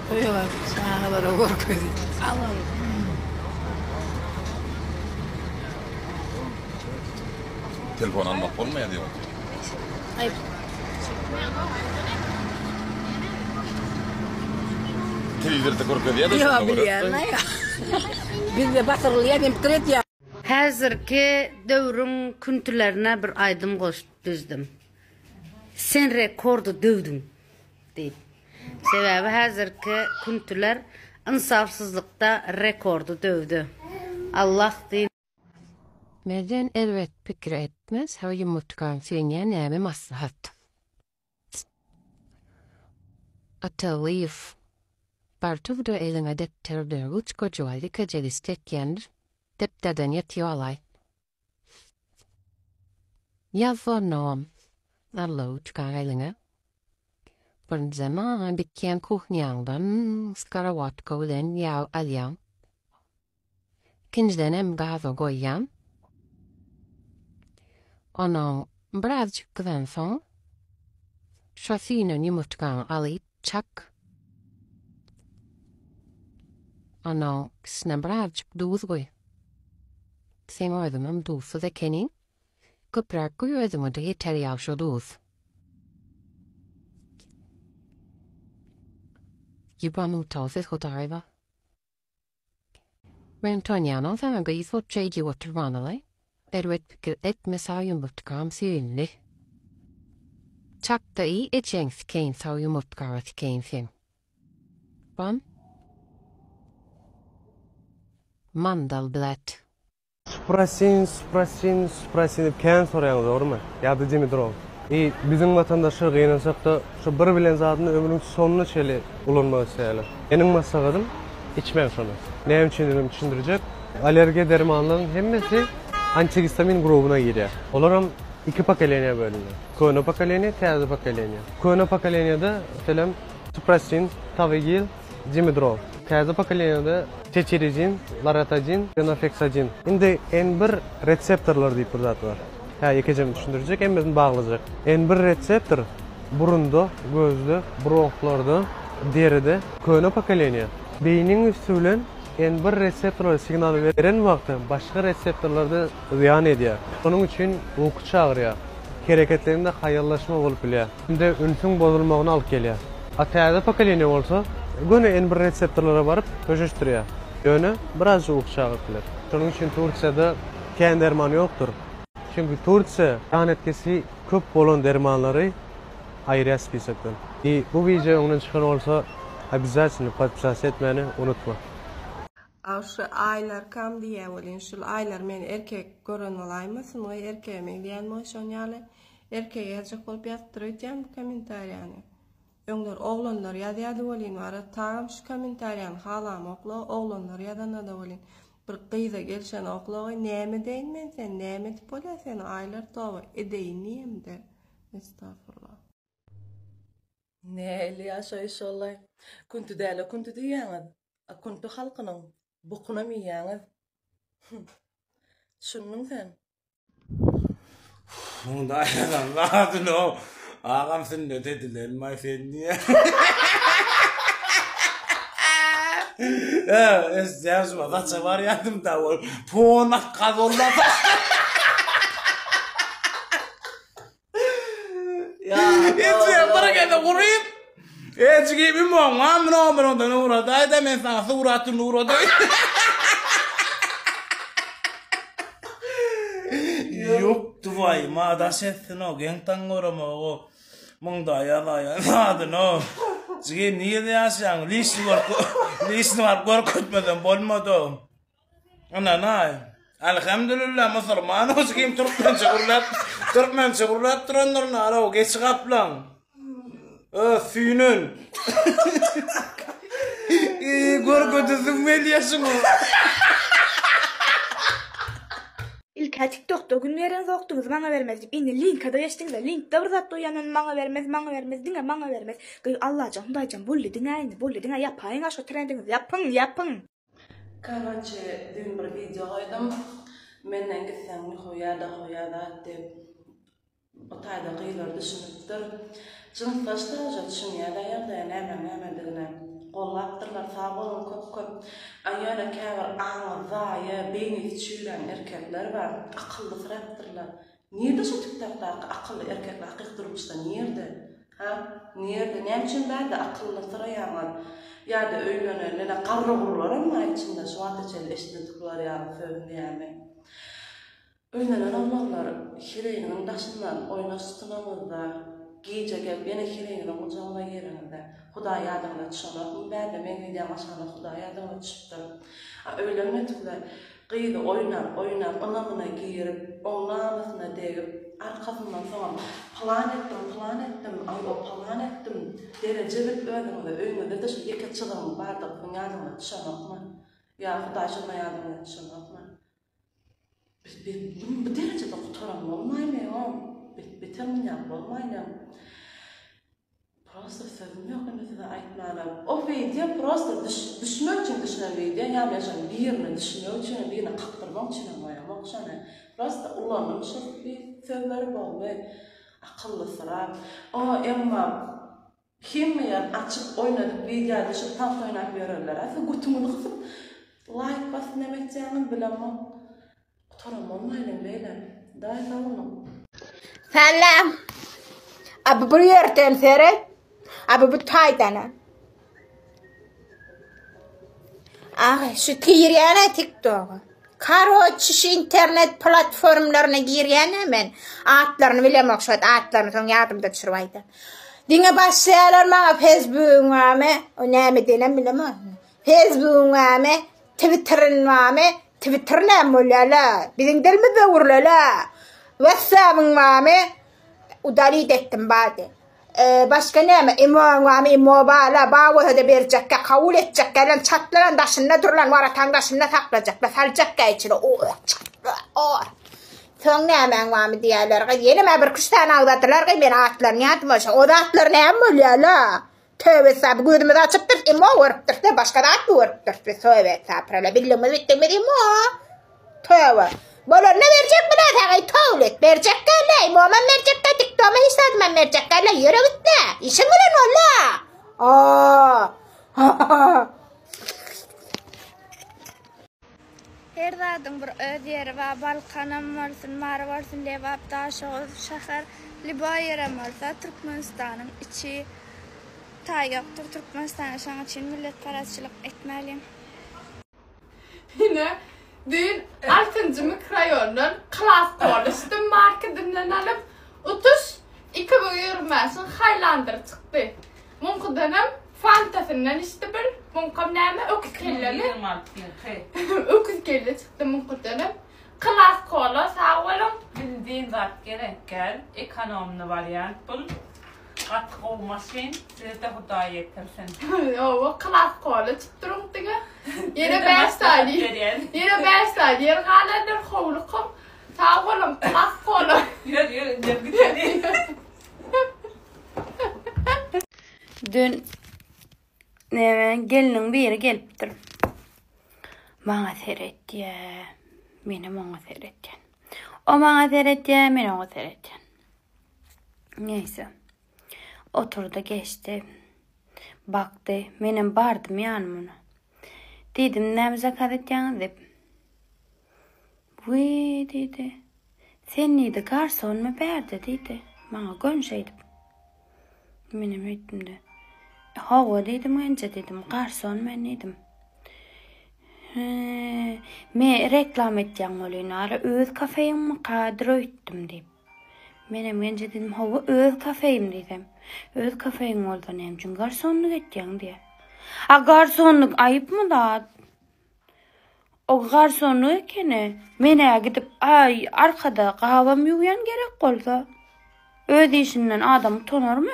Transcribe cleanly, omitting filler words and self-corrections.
Koyuyorlar sahalara korkuyor. Allah. Telefon almak olmaya diyor. Ayıp. Televizörde korkuyor diye de Yok şuna göre. biliyorsun ya. Biz de batırılıya dem kret ya. Hazırki dövrün küntülerine bir aydım düzdüm. Sen rekordu dövdün deyip. Sebebi hazırki küntüler insafsızlıkta rekordu dövdü. Allah deyin. Meden elbet pikir etmez, ha yumurtkan seniye näme maslahat. Atalıyıf. Bartuvda eline depterde uç kocuaylı kacelis tekyendir. Depterden yatıyor alay. Yazvornom. Allah uçkan eline. Bir zaman bikken kuhnyandan skaravatko'den yav alyan. Kincden em gazo goyan. Onun birazcıktan sonra şofinin yumurtkan alıp çak. Onun kısına birazcık duz koy. Sen o adamın duzu da kenin. Kıprak koy o adamı da yeter yavşu duz. Yıban utavsız kutarıva. Ben Tonya'nın sana gıyız o çaycı oturmanalay. Elbet fikir etmese yumurtkam suyunlu. Çak da iyi içen fikeyim sa yumurtkara fikeyim fin. Ban? Mandalblad. Suprasin dep kän soraýaňyz doğrumy? Ýa-da Dimitrov. Bizim vatandaşlar gynansak da şu bir bilen zadyny ömrüň sonuna çeli ulanmak isleýärler. Mening maslahatym içmem şonu. Näme üçin düşündirjek? Alergiya dermanlarynyň hemmesi antihistamin grubuna girýär. Olar hem iki pokoleniýa bölünýär. Köne pokoleniýa, täze pokoleniýa. Köne pokoleniýada selam suprasin, tavigil, Dimitrov. Täze pokoleniýada Cetirizin, laratazin, fenofexazin. Indi N1 reseptorlar diýip bir zat bar. Ha, ýekejem düşündirjek, emmesin baglyjak. N1 reseptor burunda, gözde, bronhlarda, deride, köne pokoleniýa. Beynin üstülen N1 reseptorlar signal veren wagtda başga reseptorlarda ziyan edýär. Onuň üçin uyku çagyrýar. Hereketlerinde hayallaşma bolup bilýär. Indi ünsüň bozulmagyna alyp gelýär. Täze pokoleniýa bolsa, göne N1 reseptorlara baryp köşeşdirýär. Ýöne biraz uyku çagyrdylar. Şonuň üçin Turkiýada kän derman ýokdur. Çünkü Turkiýa kan etkisi köp bolan dermanlary aýrı spisekden. Bu video oňdan çykan bolsa, обязательно подписаться etmeni unutma. Şu aylar kam diye bolin, şu aylar men erkek gören olaýmasyn, o erkeğe men diýen moşan ýaly erkeğe ýazjak bolup ýatyrypdym kommentariýany. Öňler oglanlar ýazýardy bolin, ara tam şu kommentariýany halam okla, oglanlar ýazanada bolin. Bir gyza gelşen oklagy näme deýin men sen, näme dip bolarsen aylar towa edeýin niýemde. Estağfurullah. Näli ýaşaýyş olay. Kuntu däle kuntu diýäňiz. Kuntu halkynyň bukunamaýaňyz. Düşündiň sen? Munda ayağım vardı no. Ağam sen ne dediler ma sen niye? Es yazma da var yadım da ol. Ponak kazolla. Ya. Etse bırak da kurayım. Etse gibi mi o? Amno da nura da men sana suratı nura da. Yok tuvay ma da settin o gengtan gorama o. Munda ya da no. Sige niye de yaşan listini var korkutmadan bolmadı. Ana elhamdülillah Müslüman o sige Türkmen çukurlat duranlar nara o geç kaplan. Füynün. Korkutusun meliyasın o. İlk TikTok'ta günlerin soktunuz bana vermez. İndi linka da geçtiğinde linkte bir zat doyanın bana vermez dinle bana vermez. Allah can daycan bulli dinle yapayın aşk trendiniz yapın. Karaçe dün bir video koydum. Menden gitsem hoya da dep. O tayda kıyılar düşünüptür. Sınıflaştıracak düşünüyor da ya da hemen digine. Kolla ki ayana käbir aňyza beyni çüýren erkekler var, akylly sırapdyrlar. Nerede şu TikTok'daki akıllı erkekler hakyky durmuşda nerede? Ha? Nerede? Ne için berde akıllı sırayaman? Ya da öýlenenler garrygurlar ama içinde şu anda çel eşitlikler ya söýleýärmi? Öýlenen oğlanlar hireýiniň daşyndan oynaşdynamyzda gece gelip yine hireýiniň ujagına ýerinde. Hudaý ýadyna düşanok, berde men diýýän aşana Hudaý ýadyna düşüpdi. Öýlenmekler Gıydı oynap, anamına girip, onlarına deyip, arkasından sonra plan ettim, derece bir öğrenimde, öğrenimde de şu iki çılığım vardı, bunun yardımına düşanok mu? Ya Hudaýşyna yardımına düşanok mu? Bu derecede kurtaran olmayayım ya, bitirmin yap olmayayım. Prosta sözüm yok mesela aytmalarım. O video prosta düşünmek için düşünen video. Yani yaşam birini düşünmek için, birini kaptırmak için koyamak için. Prosta ulanmış bir sözleri bol ve akıllı sıra. O emma kim ya açıp oynadık videoda şu tam oynak verirler. Aslında kutumunu kısıp like basın demekçeğini bilemem. Kuturam olmayalım beyler. Daha sağolun. Selam. Abi bu yerden seyret. Abi bu taydana. Ah şu giryana TikTok'a. Karoçi şu internet platformlarına giryana men. Atlarını bilemek şu atlarını son yardımda çırvaydı. Dine başlayalar bana Facebook'un var mı? O ne mi denen bilemem. Facebook'un var mı? Twitter'ın var mı? Twitter ne mi oluyor la? Bizim dil mi doğurlu la? WhatsApp'ın var mı? Udalit ettim bari. Başka ne mi? İmo bağla, bağlı da verecekler, kabul edecekler, çatlayan daşında durulan varatan daşında saklayacaklar, salacaklar içine, Son ne hemen var mı diyorlar, yeni mi bir kuş tane ağladılar, beni atlarını yatmış, o da atlar ne mi oluyor la? Tövbe sabi, gözümü de açıptır, İmo vuruptur, başka da at mı vuruptur, tövbe sabi, bildiğimiz bittiğimiz İmo, tövbe. Bolor ne verecek mi ne tagay tavlet verecekler ne İmam'ın verecekler TikTok'uma hiç satmam verecekler la yürü git ne işin bilen valla Her zadın bir öz yeri var, Balkanam varsın, Mara varsın, Levap, Daşoğuz, Şahar, Libayerem varsa Türkmenistan'ın içi tay yoktur. Türkmenistan'a şan için millet parasçılık etmeliyim. Yine dün 6. mikrorayonun klas konuştum marketinden alıp 2020'sin haylandır çıktı. Munkudanım fantasından işte bir munkam neyme öküz kelle mi? Öküz kelle çıktı munkudanım. Klas kola sağ olun. Bildiğin zat gerekken ekonomlu varyant bul. Artık olmasın, siz de Hudaý yetirsin. O klas kola çıktı ruhtuğu. Yine 5 saniye. Yine 5 saniye. Yergalardır hovlukum. Sağ olun klas kola. Yürü. Dün gelinin bir yere gelipdir. Bana seyretti ya. Beni bana seyretti. O bana seyretti ya, beni ona seyretti. Neyse. Oturdu geçti. Baktı. Benim bardım yanımına. Dedim nemize kadıtyan deyip. Vıy dedi. Sen neydi garson mu berdi dedi. Bana gönşeydim. Benim ettim de. Hava dedim önce dedim. Garson ben dedim. Me reklam etken olayın ara. Öz kafeyim mi kadir öğüttüm deyip. Benim önce dedim hava öz kafeyim dedim. Öz kafeyim oldu neyim için garsonluk etken diye. Garsonluk ayıp mı da? O garsonluğu ekene. Mene gidip arkada kahvam yuyan gerek oldu. Öz işinden adam utanır mı?